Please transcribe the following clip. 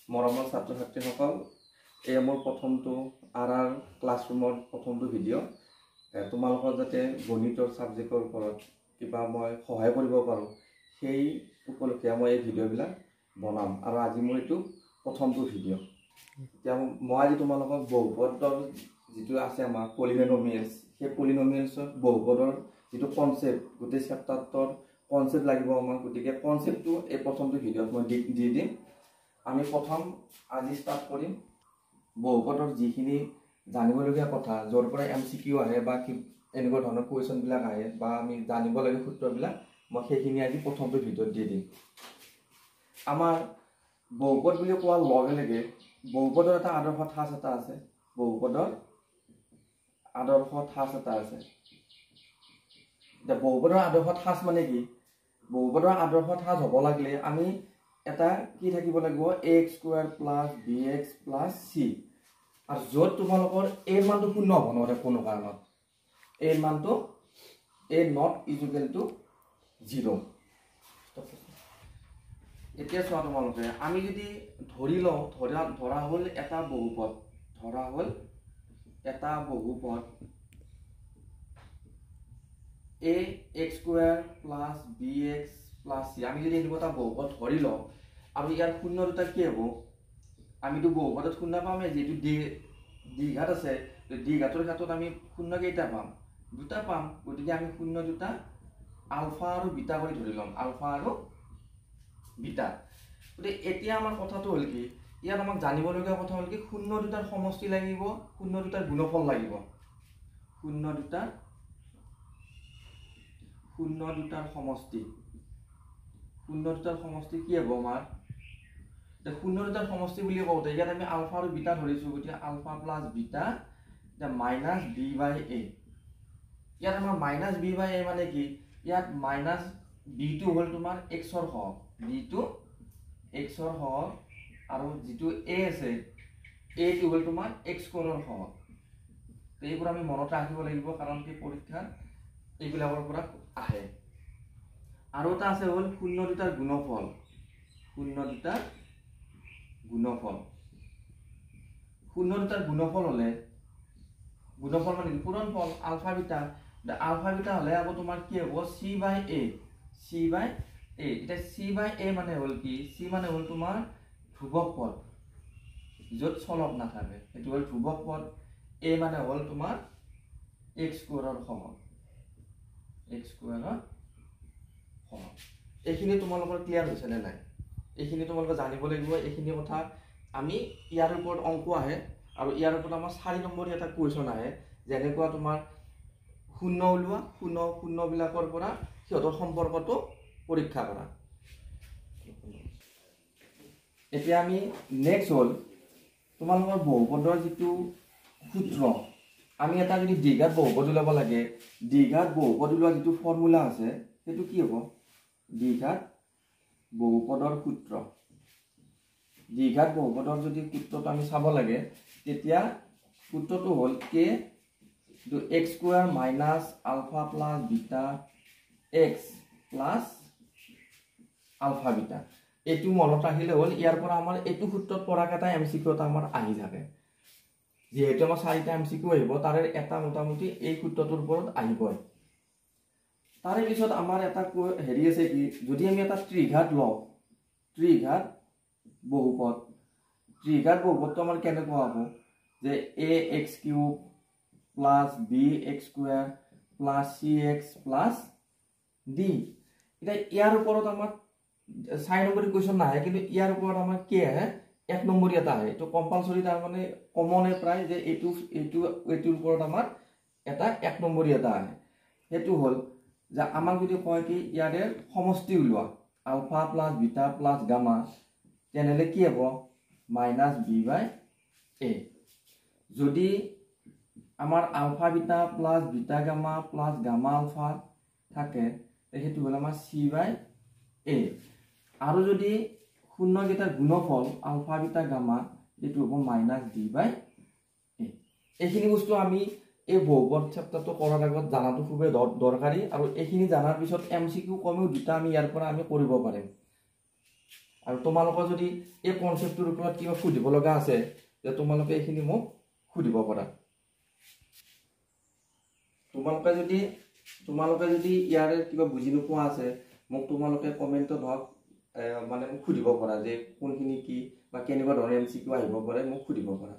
মৰমৰ ছাত্ৰ ছাত্ৰীসকল, এই মোৰ প্ৰথমটো আৰ ক্লাছৰুমৰ প্ৰথমটো ভিডিঅ'। তোমালোকৰ যাতে গণিতৰ ছাবজেক্টৰ ওপৰত কিবা মই সহায় কৰিব পাৰোঁ সেই উপলক্ষে মই এই ভিডিঅ'বিলাক বনাম। আৰু আজি মোৰ এইটো প্ৰথমটো ভিডিঅ'। এতিয়া মই আজি তোমালোকক বহুপদৰ যিটো আছে আমাৰ পলিনমিয়েলছ, সেই পলিনমিয়েলছৰ বহুপদৰ যিটো কনচেপ্ট, গোটেই চেপ্টাৰটোৰ কনচেপ্ট লাগিব আমাক। গতিকে কনচেপ্টটো এই প্ৰথমটো ভিডিঅ'ত মই দি দিম। আমি প্ৰথম আজি ষ্টাৰ্ট কৰিম বহুপদৰ যিখিনি জানিবলগীয়া কথা, য'ৰ পৰা MCQ আহে বা এনেকুৱা ধৰণৰ কুৱেশ্যনবিলাক আহে বা আমি জানিব লাগে সূত্ৰবিলাক, মই সেইখিনি আজি প্ৰথমটো ভিডিঅ'ত দি দিম। আমাৰ বহুপদ বুলি কোৱাৰ লগে লগে বহুপদৰ এটা আদৰ্শ ঠাঁচ এটা আছে। বহুপদৰ আদৰ্শ ঠাঁচ এটা আছে। এতিয়া বহুপদৰ আদৰ্শ ঠাঁচ মানে কি? বহুপদৰ আদৰ্শ ঠাঁচ হ'ব লাগিলে আমি এটা কি থাকিব লাগিব, ax² + bx + c। আৰু য'ত তোমালোকৰ a মানটো শূন্য হ'ব নোৱাৰে কোনো কাৰণত, a মানটো a not equal to 0। এতিয়া চোৱা তোমালোকে, আমি যদি ধৰি লওঁ, ধৰা হ'ল এটা বহুপদ, ধৰা হ'ল এটা বহুপদ ax² + bx + c। আমি যদি এনেকুৱা এটা বহুপদ ধৰি লওঁ আৰু ইয়াৰ শূন্য দুটা কি হ'ব? আমিতো বহুপদত শূন্য পামেই, যিহেতু দ্বিঘাত আছে। দ্বিঘাতৰ ক্ষেত্ৰত আমি শূন্য কেইটা পাম? দুটা পাম। গতিকে আমি শূন্য দুটা আলফা আৰু বিটা কৰি ধৰি ল'ম, আলফা আৰু বিটা। গতিকে এতিয়া আমাৰ কথাটো হ'ল কি, ইয়াত আমাক জানিবলগীয়া কথা হ'ল কি, শূন্য দুটাৰ সমষ্টি লাগিব, শূন্য দুটাৰ গুণফল লাগিব। শূন্য দুটাৰ সমষ্টি, শূন্য দুটাৰ সমষ্টি কি হ'ব আমাৰ? শূন্য দুটাৰ সমষ্টি বুলি কওঁতে ইয়াত আমি আলফা আৰু বিটা ধৰিছোঁ। গতিকে আলফা + বিটা মাইনাছ b/a। ইয়াত আমাৰ মাইনাছ b/a মানে কি? ইয়াত মাইনাছ বিটো হ'ল তোমাৰ এক্সৰ সহগ, বিটো এক্সৰ সহগ, আৰু যিটো a আছে aটো হ'ল তোমাৰ x² সহগ। এইবোৰ আমি মনত ৰাখিব লাগিব, কাৰণ কি পৰীক্ষাত এইবিলাকৰ পৰা আহে। আৰু এটা আছে হ'ল শূন্য দুটাৰ গুণফল। শূন্য দুটাৰ গুণফল, শূন্য দুটাৰ গুণফল হ'লে, গুণফল মানে কি? পূৰণফল, আলফা বিটা। আলফা বিটা হ'লে আকৌ তোমাৰ কি হ'ব? c/a, c/a। এতিয়া c/a মানে হ'ল কি? c মানে হ'ল তোমাৰ ধ্ৰুৱক পদ, য'ত চলক নাথাকে, সেইটো হ'ল ধ্ৰুৱক পদ। a মানে হ'ল তোমাৰ x² সহগ, x² সহগ। এইখিনি তোমালোকৰ ক্লিয়াৰ হৈছে নে নাই? এইখিনি তোমালোকে জানিব লাগিব। এইখিনি কথা আমি ইয়াৰ ওপৰত অংক আহে, আৰু ইয়াৰ ওপৰত আমাৰ 4 নম্বৰী এটা কুৱেশ্যন আহে। যেনেকুৱা তোমাৰ শূন্য ওলোৱা, শূন্যবিলাকৰ পৰা সিহঁতৰ সম্পৰ্কটো পৰীক্ষা কৰা। এতিয়া আমি নেক্সট হ'ল তোমালোকৰ বহুপদৰ যিটো সূত্ৰ। আমি এটা যদি দ্বিঘাত বহুপদ ওলাব লাগে, দ্বিঘাত বহুপদ ওলোৱা যিটো ফৰ্মুলা আছে, সেইটো কি হ'ব? দ্বিঘাত বহুপদৰ সূত্ৰ। দ্বিঘাত বহুপদৰ যদি সূত্ৰটো আমি চাব লাগে, তেতিয়া সূত্ৰটো হ'ল k x² - alpha + beta x + alpha beta. এইটো মনত ৰাখিলে হ'ল। ইয়াৰ পৰা আমাৰ এইটো সূত্ৰত পৰাকেইটা MCQ এটা আমাৰ আহি থাকে। যিহেতু আমাৰ 4টা MCQ আহিব, তাৰে এটা মোটামুটি এই সূত্ৰটোৰ ওপৰত আহিবই। তাৰে পিছত আমাৰ এটা হেৰি আছে কি, যদি আমি এটা ত্ৰিঘাত লওঁ, ত্ৰিঘাত বহুপদ, ত্ৰিঘাত বহুপদটো আমাৰ কেনেকুৱা হ'ব? যে ax³ + bx² + cx + d। এতিয়া ইয়াৰ ওপৰত আমাৰ 4 নম্বৰী কুৱেশ্যন নাহে, কিন্তু ইয়াৰ ওপৰত আমাৰ কি আহে? 1 নম্বৰী এটা আহে। এইটো কম্পালচৰি, তাৰমানে কমনে প্ৰায়, যে এইটোৰ ওপৰত আমাৰ এটা 1 নম্বৰী এটা আহে। সেইটো হ'ল যে আমাক যদি কয় কি ইয়াৰে সমষ্টি ওলোৱা, আলফা + বিটা + গামা, তেনেহ'লে কি হ'ব? Minus b/a। যদি আমাৰ alpha beta + beta gamma + gamma alpha থাকে, সেইটো হ'ল আমাৰ c/a। আৰু যদি শূন্যকেইটাৰ গুণফল আলফা বিটা গামা, এইটো হ'ব মাইনাছ d/a। এইখিনি বস্তু আমি এই বহুপদ চেপ্টাৰটো কৰাৰ আগত জানাটো খুবেই দৰকাৰী। আৰু এইখিনি জনাৰ পিছত MCQ কমেও দুটা আমি ইয়াৰ পৰা আমি কৰিব পাৰিম। আৰু তোমালোকৰ যদি এই কনসেপ্টৰ ওপৰত কিবা সুধিব লগা আছে যে তোমালোকে এইখিনি মোক সুধিব পাৰা তোমালোকে যদি ইয়াৰে কিবা বুজি নোপোৱা আছে মোক তোমালোকে কমেন্টত হক মানে মোক সুধিব পাৰা যে কোনখিনি কি বা কেনেকুৱা ধৰণৰ এমসিকিউ আহিব পাৰে মোক সুধিব পাৰা